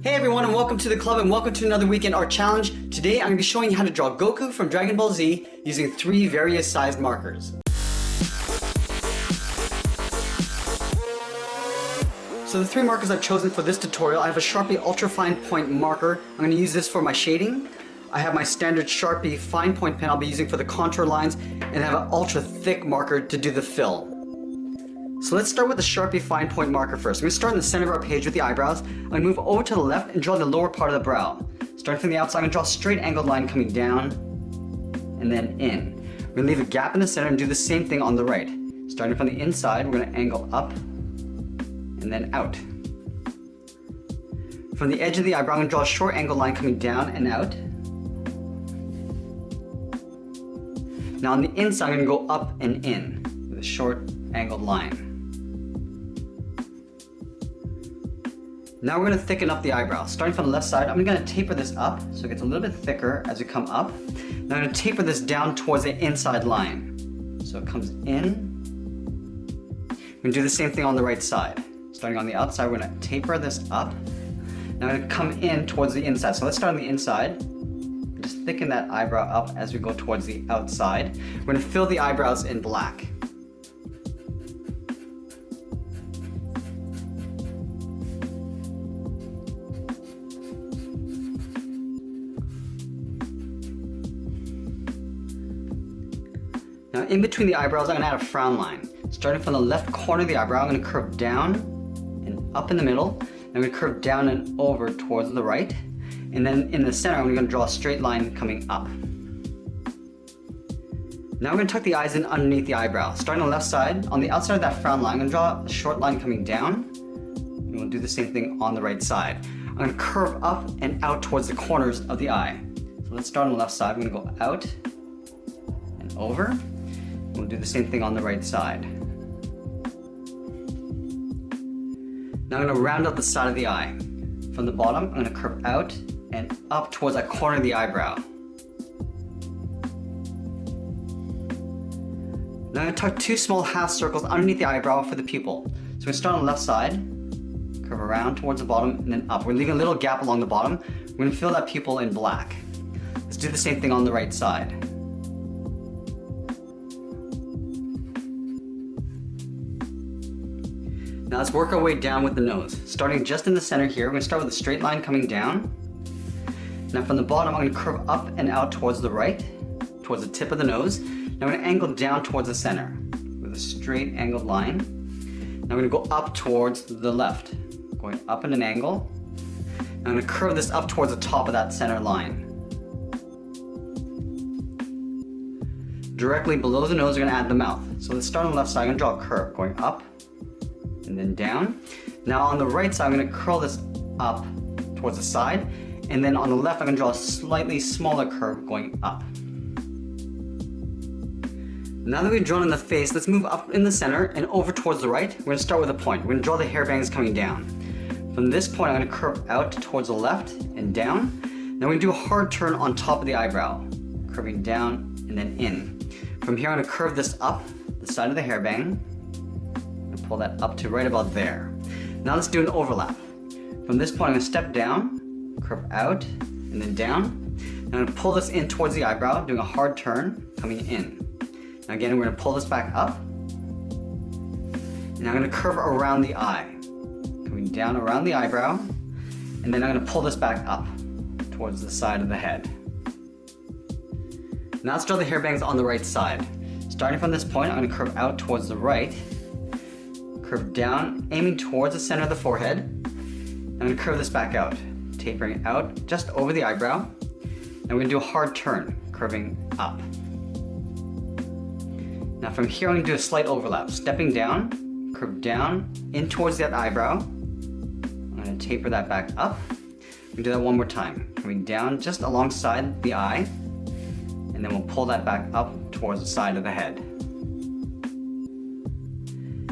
Hey everyone, and welcome to the club and welcome to another weekend art challenge. Today I'm going to be showing you how to draw Goku from Dragon Ball Z using 3 various sized markers. So the 3 markers I've chosen for this tutorial, I have a Sharpie Ultra Fine Point marker. I'm going to use this for my shading. I have my standard Sharpie Fine Point pen I'll be using for the contour lines, and I have an ultra thick marker to do the fill. So let's start with the Sharpie Fine Point marker first. I'm going to start in the center of our page with the eyebrows. I'm going to move over to the left and draw the lower part of the brow. Starting from the outside, I'm going to draw a straight angled line coming down and then in. We're going to leave a gap in the center and do the same thing on the right. Starting from the inside, we're going to angle up and then out. From the edge of the eyebrow, I'm going to draw a short angled line coming down and out. Now on the inside, I'm going to go up and in with a short angled line. Now we're going to thicken up the eyebrow. Starting from the left side, I'm going to taper this up so it gets a little bit thicker as we come up. Now I'm going to taper this down towards the inside line. So it comes in. We're going to do the same thing on the right side. Starting on the outside, we're going to taper this up. Now I'm going to come in towards the inside. So let's start on the inside. Just thicken that eyebrow up as we go towards the outside. We're going to fill the eyebrows in black. Now in between the eyebrows, I'm going to add a frown line. Starting from the left corner of the eyebrow, I'm going to curve down and up in the middle. And I'm going to curve down and over towards the right. And then in the center, I'm going to draw a straight line coming up. Now I'm going to tuck the eyes in underneath the eyebrow. Starting on the left side, on the outside of that frown line, I'm going to draw a short line coming down. And we'll do the same thing on the right side. I'm going to curve up and out towards the corners of the eye. So let's start on the left side. I'm going to go out and over. We'll do the same thing on the right side. Now I'm going to round out the side of the eye. From the bottom, I'm going to curve out and up towards that corner of the eyebrow. Now I'm going to tuck 2 small half circles underneath the eyebrow for the pupil. So we're going to start on the left side, curve around towards the bottom, and then up. We're leaving a little gap along the bottom. We're going to fill that pupil in black. Let's do the same thing on the right side. Now let's work our way down with the nose. Starting just in the center here, we're going to start with a straight line coming down. Now from the bottom, I'm going to curve up and out towards the right, towards the tip of the nose. Now I'm going to angle down towards the center with a straight angled line. Now I'm going to go up towards the left, going up in an angle. Now I'm going to curve this up towards the top of that center line. Directly below the nose, we're going to add the mouth. So let's start on the left side. I'm going to draw a curve going up and then down. Now on the right side, I'm going to curl this up towards the side, and then on the left, I'm going to draw a slightly smaller curve going up. Now that we've drawn in the face, let's move up in the center and over towards the right. We're going to start with a point. We're going to draw the hair bangs coming down. From this point, I'm going to curve out towards the left and down. Now we're going to do a hard turn on top of the eyebrow, curving down and then in. From here, I'm going to curve this up the side of the hair bang. Pull that up to right about there. Now let's do an overlap. From this point, I'm going to step down, curve out, and then down. And I'm going to pull this in towards the eyebrow, doing a hard turn, coming in. Now again, we're going to pull this back up. And I'm going to curve around the eye, coming down around the eyebrow. And then I'm going to pull this back up towards the side of the head. Now let's draw the hair bangs on the right side. Starting from this point, I'm going to curve out towards the right. Curve down, aiming towards the center of the forehead. I'm going to curve this back out, tapering out just over the eyebrow. And we're going to do a hard turn, curving up. Now from here, I'm going to do a slight overlap, stepping down, curve down, in towards that eyebrow. I'm going to taper that back up. We'll do that one more time, coming down just alongside the eye. And then we'll pull that back up towards the side of the head.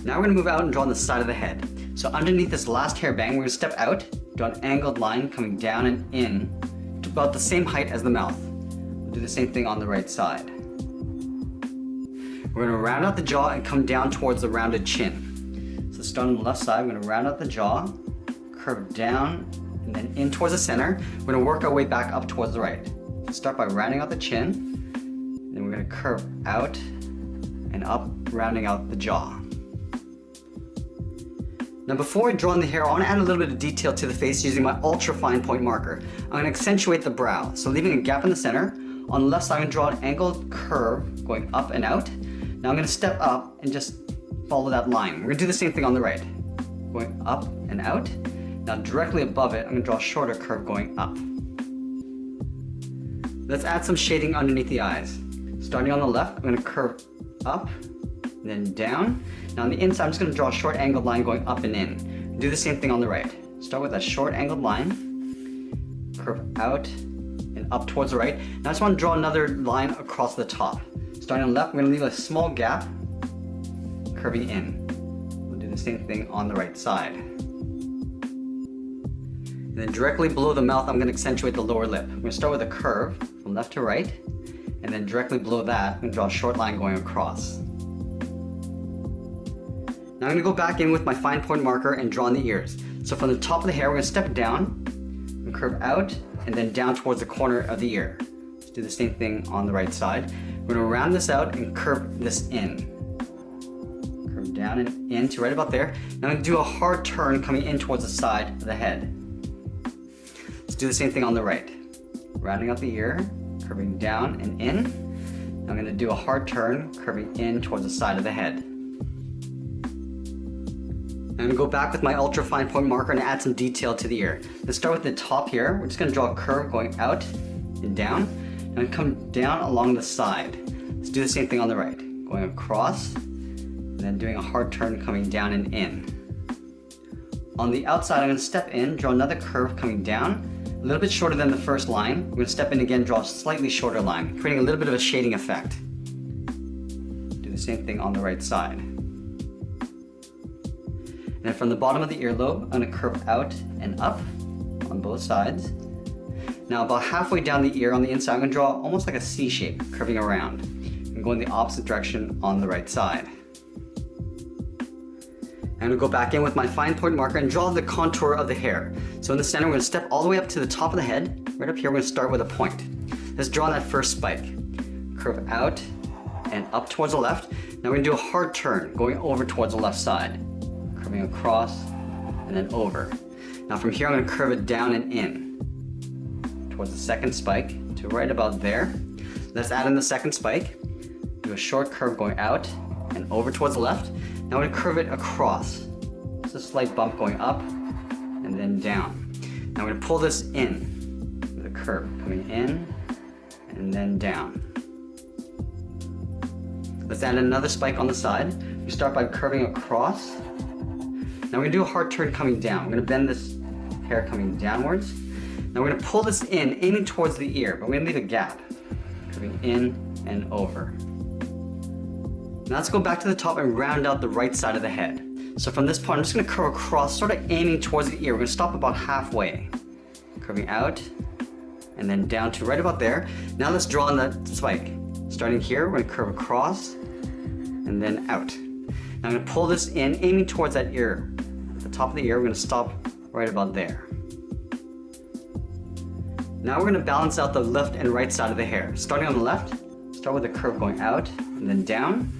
Now we're going to move out and draw on the side of the head. So underneath this last hair bang, we're going to step out, draw an angled line coming down and in to about the same height as the mouth. We'll do the same thing on the right side. We're going to round out the jaw and come down towards the rounded chin. So start on the left side, we're going to round out the jaw, curve down and then in towards the center. We're gonna work our way back up towards the right. Start by rounding out the chin, then we're gonna curve out and up, rounding out the jaw. Now before I draw in the hair, I want to add a little bit of detail to the face using my ultra fine point marker. I'm going to accentuate the brow, so leaving a gap in the center. On the left side, I'm going to draw an angled curve going up and out. Now I'm going to step up and just follow that line. We're going to do the same thing on the right, going up and out. Now directly above it, I'm going to draw a shorter curve going up. Let's add some shading underneath the eyes. Starting on the left, I'm going to curve up, then down. Now on the inside, I'm just going to draw a short angled line going up and in. Do the same thing on the right. Start with a short angled line, curve out and up towards the right. Now I just want to draw another line across the top. Starting on the left, we're going to leave a small gap, curving in. We'll do the same thing on the right side. And then directly below the mouth, I'm going to accentuate the lower lip. I'm going to start with a curve from left to right, and then directly below that, I'm going to draw a short line going across. Now I'm going to go back in with my fine point marker and draw in the ears. So from the top of the hair, we're going to step down and curve out and then down towards the corner of the ear. Let's do the same thing on the right side. We're going to round this out and curve this in. Curve down and in to right about there. Now I'm going to do a hard turn coming in towards the side of the head. Let's do the same thing on the right. Rounding out the ear, curving down and in. Now I'm going to do a hard turn, curving in towards the side of the head. I'm going to go back with my ultra fine point marker and add some detail to the ear. Let's start with the top here. We're just going to draw a curve going out and down, and come down along the side. Let's do the same thing on the right. Going across, and then doing a hard turn coming down and in. On the outside, I'm going to step in, draw another curve coming down, a little bit shorter than the first line. We're going to step in again, draw a slightly shorter line, creating a little bit of a shading effect. Do the same thing on the right side. And then from the bottom of the earlobe, I'm going to curve out and up on both sides. Now about halfway down the ear on the inside, I'm going to draw almost like a C shape, curving around, and go in the opposite direction on the right side. I'm going to go back in with my fine point marker and draw the contour of the hair. So in the center, we're going to step all the way up to the top of the head. Right up here, we're going to start with a point. Let's draw that first spike. Curve out and up towards the left. Now we're going to do a hard turn, going over towards the left side. Curving across and then over. Now from here I'm going to curve it down and in towards the second spike to right about there. Let's add in the second spike. Do a short curve going out and over towards the left. Now I'm going to curve it across. Just a slight bump going up and then down. Now I'm going to pull this in with a curve coming in and then down. Let's add another spike on the side. We start by curving across. Now we're going to do a hard turn coming down. We're going to bend this hair coming downwards. Now we're going to pull this in, aiming towards the ear, but we're going to leave a gap, curving in and over. Now let's go back to the top and round out the right side of the head. So from this point, I'm just going to curve across, sort of aiming towards the ear. We're going to stop about halfway, curving out and then down to right about there. Now let's draw on that spike. Starting here, we're going to curve across and then out. Now I'm going to pull this in, aiming towards that ear. At the top of the ear, we're going to stop right about there. Now we're going to balance out the left and right side of the hair. Starting on the left, start with a curve going out and then down.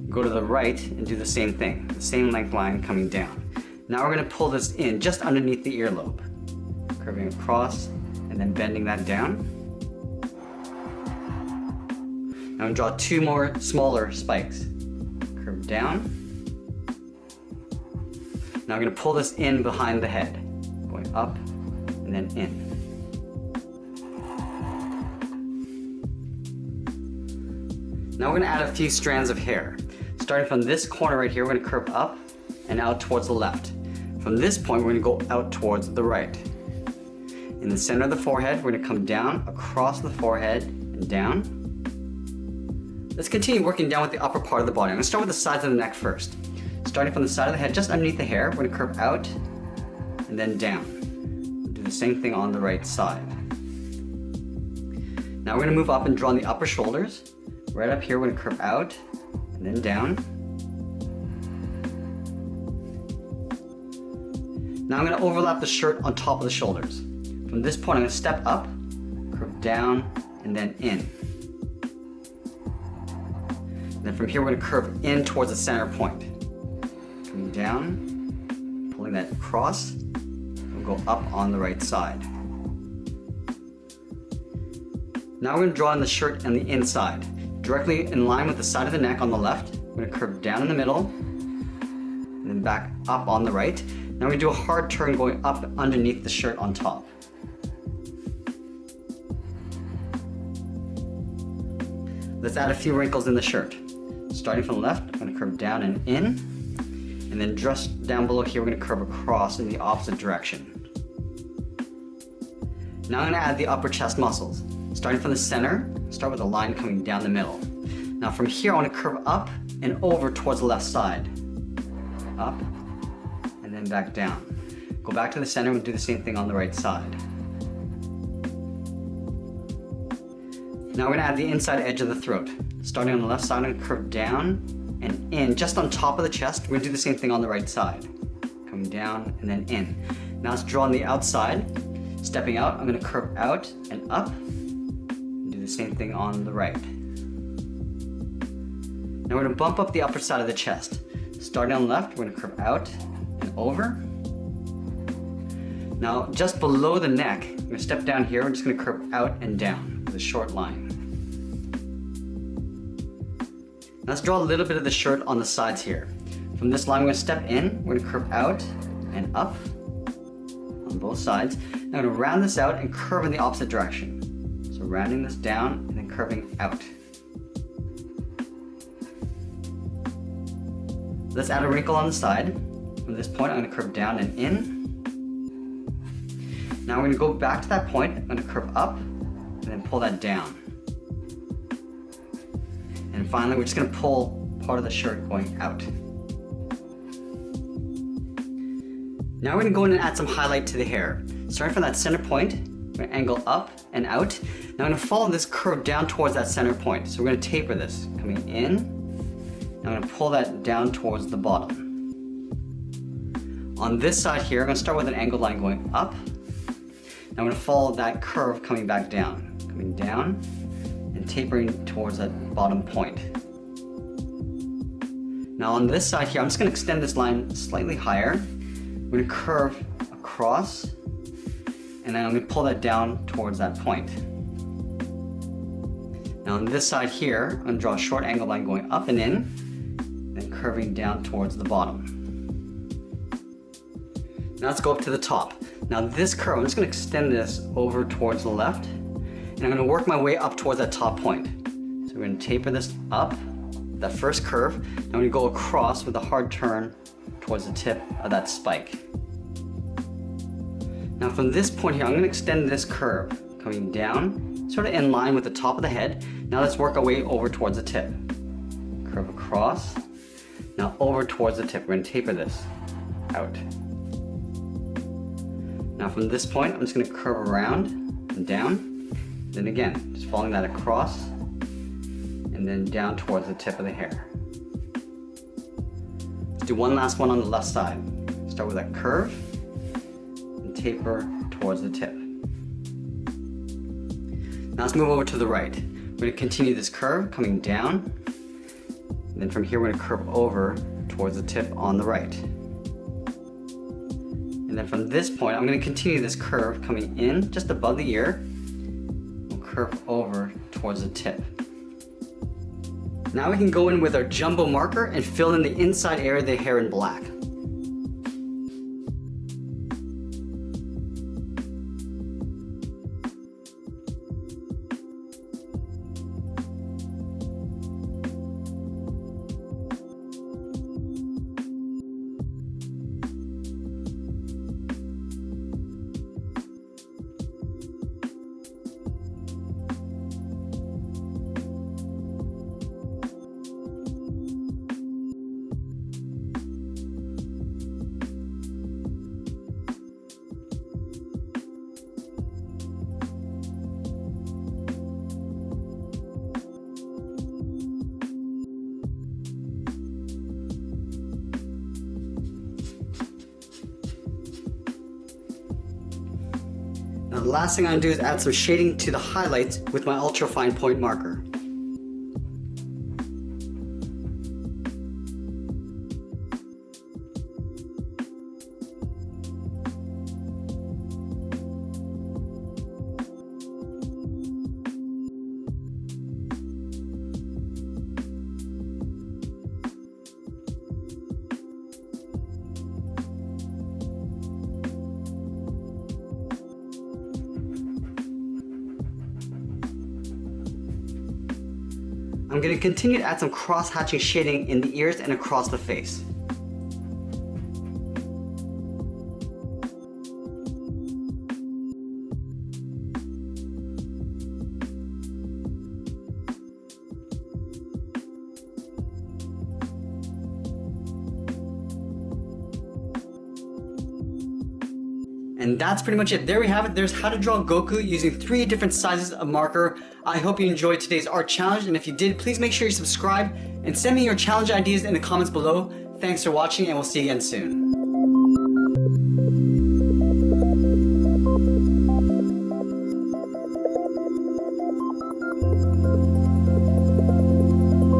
Go to the right and do the same thing. The same length line coming down. Now we're going to pull this in just underneath the earlobe. Curving across and then bending that down. Now I'm going to draw two more smaller spikes. Curve down. Now I'm going to pull this in behind the head, going up and then in. Now we're going to add a few strands of hair. Starting from this corner right here, we're going to curve up and out towards the left. From this point, we're going to go out towards the right. In the center of the forehead, we're going to come down across the forehead and down. Let's continue working down with the upper part of the body. I'm going to start with the sides of the neck first. Starting from the side of the head, just underneath the hair, we're going to curve out and then down. We'll do the same thing on the right side. Now we're going to move up and draw on the upper shoulders. Right up here, we're going to curve out and then down. Now I'm going to overlap the shirt on top of the shoulders. From this point, I'm going to step up, curve down, and then in. And then from here, we're going to curve in towards the center point. Coming down, pulling that across, we'll go up on the right side. Now we're going to draw in the shirt on the inside, directly in line with the side of the neck on the left. We're going to curve down in the middle, and then back up on the right. Now we do a hard turn going up underneath the shirt on top. Let's add a few wrinkles in the shirt. Starting from the left, I'm going to curve down and in, and then just down below here, we're going to curve across in the opposite direction. Now I'm going to add the upper chest muscles. Starting from the center, start with a line coming down the middle. Now from here, I want to curve up and over towards the left side. Up, and then back down. Go back to the center and do the same thing on the right side. Now we're going to add the inside edge of the throat. Starting on the left side, I'm going to curve down and in, just on top of the chest. We're going to do the same thing on the right side. Coming down and then in. Now let's draw on the outside. Stepping out, I'm going to curve out and up. And do the same thing on the right. Now we're going to bump up the upper side of the chest. Starting on the left, we're going to curve out and over. Now just below the neck, I'm going to step down here. We're just going to curve out and down with a short line. Now let's draw a little bit of the shirt on the sides here. From this line, we're going to step in. We're going to curve out and up on both sides. Now I'm going to round this out and curve in the opposite direction. So rounding this down and then curving out. Let's add a wrinkle on the side. From this point, I'm going to curve down and in. Now we're going to go back to that point. I'm going to curve up and then pull that down. And finally, we're just going to pull part of the shirt going out. Now we're going to go in and add some highlight to the hair. Starting from that center point, we're going to angle up and out. Now I'm going to follow this curve down towards that center point. So we're going to taper this, coming in. Now I'm going to pull that down towards the bottom. On this side here, I'm going to start with an angled line going up. Now I'm going to follow that curve coming back down. Coming down and tapering towards that bottom point. Now on this side here, I'm just going to extend this line slightly higher. I'm going to curve across, and then I'm going to pull that down towards that point. Now on this side here, I'm going to draw a short angled line going up and in, then curving down towards the bottom. Now let's go up to the top. Now this curve, I'm just going to extend this over towards the left, and I'm going to work my way up towards that top point. So we're going to taper this up, that first curve, and I'm going to go across with a hard turn towards the tip of that spike. Now from this point here, I'm going to extend this curve, coming down, sort of in line with the top of the head. Now let's work our way over towards the tip. Curve across, now over towards the tip. We're going to taper this out. Now from this point, I'm just going to curve around and down. Then again, just following that across and then down towards the tip of the hair. Let's do one last one on the left side. Start with that curve and taper towards the tip. Now let's move over to the right. We're going to continue this curve coming down. And then from here, we're going to curve over towards the tip on the right. And then from this point, I'm going to continue this curve coming in just above the ear. We'll curve over towards the tip. Now we can go in with our jumbo marker and fill in the inside area of the hair in black. Now the last thing I'm going to do is add some shading to the highlights with my ultra fine point marker. I'm going to continue to add some cross-hatching shading in the ears and across the face. And that's pretty much it. There we have it. There's how to draw Goku using 3 different sizes of marker. I hope you enjoyed today's art challenge, and if you did, please make sure you subscribe and send me your challenge ideas in the comments below. Thanks for watching, and we'll see you again soon.